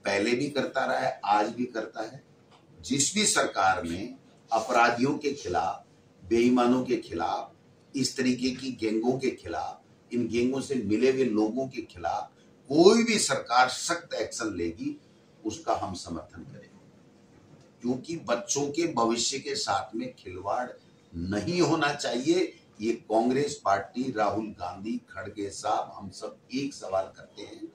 पहले भी करता रहा है, आज भी करता है। जिस भी सरकार ने अपराधियों के खिलाफ, बेईमानों के खिलाफ, इस तरीके की गैंगों के खिलाफ, इन गैंगों से मिले हुए लोगों के खिलाफ कोई भी सरकार सख्त एक्शन लेगी, उसका हम समर्थन करेंगे, क्योंकि बच्चों के भविष्य के साथ में खिलवाड़ नहीं होना चाहिए। ये कांग्रेस पार्टी, राहुल गांधी, खड़गे साहब, हम सब एक सवाल करते हैं।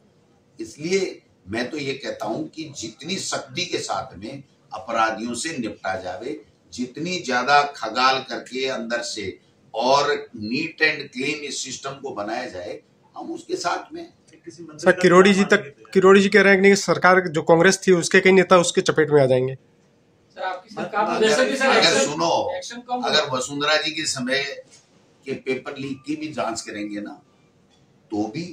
इसलिए मैं तो ये कहता हूं कि जितनी सख्ती के साथ में अपराधियों से निपटा जावे, जितनी ज्यादा खगाल करके अंदर से और नीट एंड क्लीन इस सिस्टम को बनाया जाए, हम उसके साथ में। सर किरोड़ी जी कह रहे हैं कि सरकार जो कांग्रेस थी उसके कई नेता उसके चपेट में आ जाएंगे। अगर सुनो, अगर वसुंधरा जी के समय के पेपर लीक की भी जांच करेंगे ना, तो भी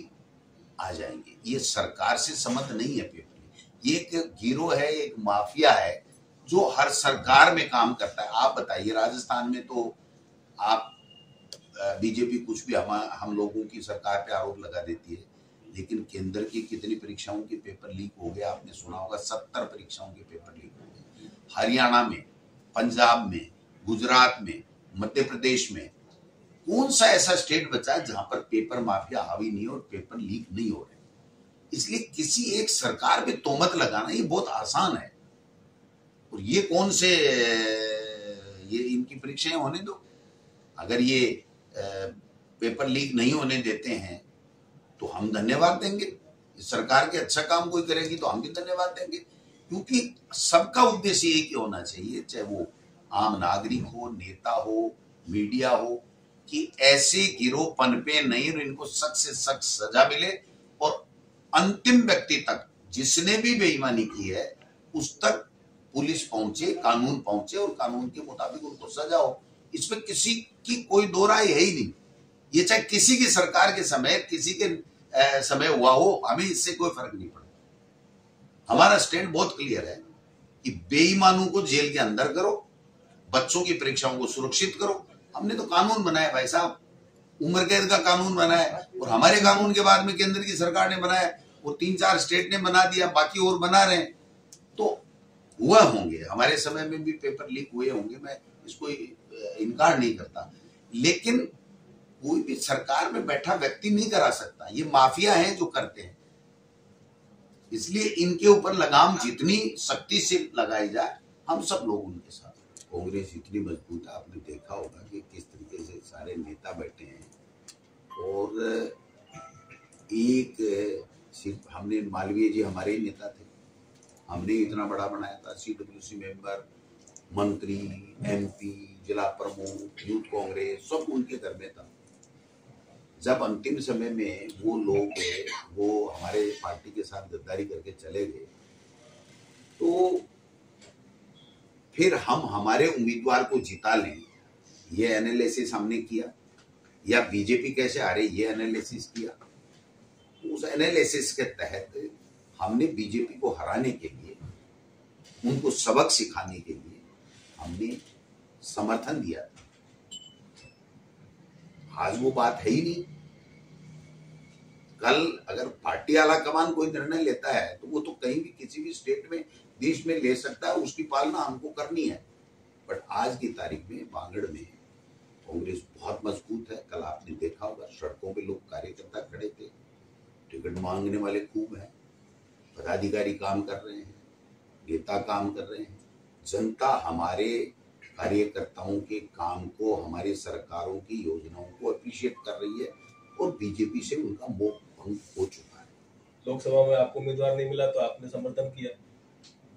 आ जाएंगे। ये सरकार से संबंध नहीं है पेपर लीक, ये एक गिरोह है, एक माफिया है जो हर सरकार में काम करता है। आप बताइए, राजस्थान में तो आप बीजेपी कुछ भी हम लोगों की सरकार पे आरोप लगा देती है, लेकिन केंद्र की कितनी परीक्षाओं के पेपर लीक हो गए आपने सुना होगा। 70 परीक्षाओं के पेपर लीक हो गए हरियाणा में, पंजाब में, गुजरात में, मध्य प्रदेश में। कौन सा ऐसा स्टेट बचा है जहां पर पेपर माफिया हावी नहीं और पेपर लीक नहीं हो रहे? इसलिए किसी एक सरकार पे तोहमत लगाना ये बहुत आसान है। और ये कौन से, ये इनकी परीक्षाएं होने दो। अगर ये पेपर लीक नहीं होने देते हैं तो हम धन्यवाद देंगे। सरकार के अच्छा काम कोई करेगी तो हम भी धन्यवाद देंगे, क्योंकि सबका उद्देश्य एक ही होना चाहिए, चाहे वो आम नागरिक हो, नेता हो, मीडिया हो, कि ऐसे गिरोह पनपे नहीं और इनको सख्त से सख्त सजा मिले और अंतिम व्यक्ति तक जिसने भी बेईमानी की है उस तक पुलिस पहुंचे, कानून पहुंचे और कानून के मुताबिक उनको सजा हो। इसमें किसी की कोई दो राय है ही नहीं। ये चाहे किसी की सरकार के समय, किसी के समय हुआ हो, हमें इससे कोई फर्क नहीं पड़ता। हमारा स्टैंड बहुत क्लियर है कि बेईमानों को जेल के अंदर करो, बच्चों की परीक्षाओं को सुरक्षित करो। हमने तो कानून बनाया भाई साहब, उम्र कैद का कानून बनाया, और हमारे कानून के बाद में केंद्र की सरकार ने बनाया और 3-4 स्टेट ने बना दिया, बाकी और बना रहे हैं। तो हुआ होंगे, हमारे समय में भी पेपर लीक हुए होंगे, मैं इसको इनकार नहीं करता, लेकिन कोई भी सरकार में बैठा व्यक्ति नहीं करा सकता। ये माफिया हैं जो करते हैं। इसलिए इनके ऊपर लगाम जितनी सख्ती से लगाई जाए, हम सब लोग उनके साथ। कांग्रेस इतनी मजबूत है, आपने देखा होगा कि किस तरीके से सारे नेता बैठे हैं। और एक सिर्फ हमने, मालवीय जी हमारे ही नेता थे, हमने इतना बड़ा बनाया था, CWC मेंबर, मंत्री, MP, जिला प्रमुख, यूथ कांग्रेस, सब उनके घर में था। जब अंतिम समय में वो लोग वो हमारे पार्टी के साथ गद्दारी करके चले गए, तो फिर हम हमारे उम्मीदवार को जिता लें, ये एनालिसिस हमने किया, या बीजेपी कैसे आ रही ये एनालिसिस किया। उस एनालिसिस के तहत हमने बीजेपी को हराने के लिए, उनको सबक सिखाने के लिए हमने समर्थन दिया था। आज वो बात है ही नहीं। कल अगर पार्टी आला कमान कोई निर्णय लेता है तो वो तो कहीं भी किसी भी स्टेट में, देश में ले सकता है, उसकी पालना हमको करनी है। बट आज की तारीख में बांगड़ में कांग्रेस बहुत मजबूत है। कल आपने देखा होगा सड़कों पे लोग कार्यकर्ता खड़े थे, टिकट मांगने वाले खूब हैं, पदाधिकारी काम कर रहे हैं, नेता काम कर रहे हैं। जनता हमारे कार्यकर्ताओं के काम को, हमारी सरकारों की योजनाओं को अप्रिशिएट कर रही है और बीजेपी से उनका मोह भंग हो चुका है। लोकसभा में आपको उम्मीदवार नहीं मिला तो आपने समर्थन किया,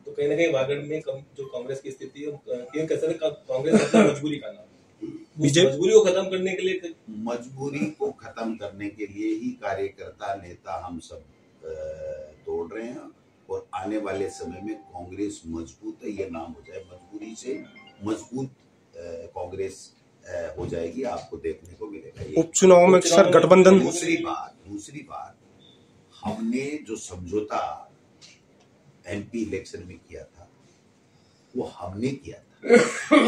तो कहीं ना कहीं वागड़ में जो कांग्रेस की स्थिति है, कैसे कांग्रेस मजबूरी का नाम, मजबूरी को खत्म करने के लिए, मजबूरी को खत्म करने के लिए ही कार्यकर्ता, नेता हम सब दौड़ रहे हैं। और आने वाले समय में कांग्रेस मजबूत है, ये नाम हो जाए, मजबूरी से मजबूत कांग्रेस हो जाएगी, आपको देखने को मिलेगा। उपचुनाव में सर गठबंधन। दूसरी बात, हमने जो समझौता MP इलेक्शन में किया था वो हमने किया था,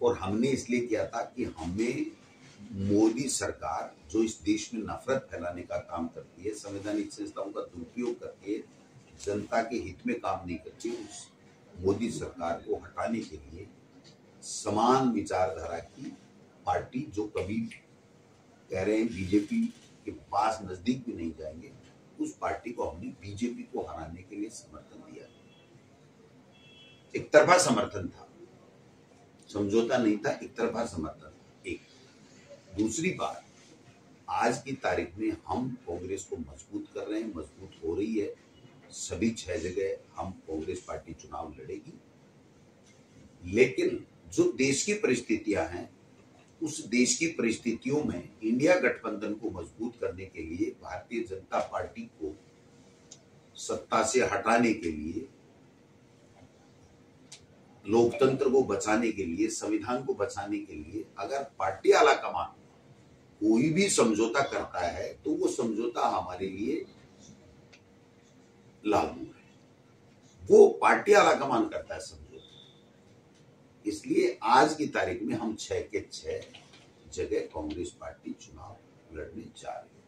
और हमने इसलिए किया था कि हमें मोदी सरकार जो इस देश में नफरत फैलाने का काम करती है, संवैधानिक संस्थाओं का दुरुपयोग करके जनता के हित में काम नहीं करती, उस मोदी सरकार को हटाने के लिए समान विचारधारा की पार्टी, जो कभी कह रहे हैं बीजेपी के पास नजदीक भी नहीं जाएंगे, उस पार्टी को हमने बीजेपी को हराने के लिए समर्थन दिया। एक तरफा समर्थन था, समझौता नहीं था, एक तरफा समर्थन था। एक दूसरी बात, आज की तारीख में हम कांग्रेस को मजबूत कर रहे हैं, मजबूत हो रही है। सभी 6 जगह हम कांग्रेस पार्टी चुनाव लड़ेगी, लेकिन जो देश की परिस्थितियां हैं, उस देश की परिस्थितियों में इंडिया गठबंधन को मजबूत करने के लिए, भारतीय जनता पार्टी को सत्ता से हटाने के लिए, लोकतंत्र को बचाने के लिए, संविधान को बचाने के लिए अगर पार्टी आला कमान कोई भी समझौता करता है तो वो समझौता हमारे लिए लागू है। वो पार्टी आला कमान करता है समझौता। इसलिए आज की तारीख में हम 6 के 6 जगह कांग्रेस पार्टी चुनाव लड़ने जा रही है।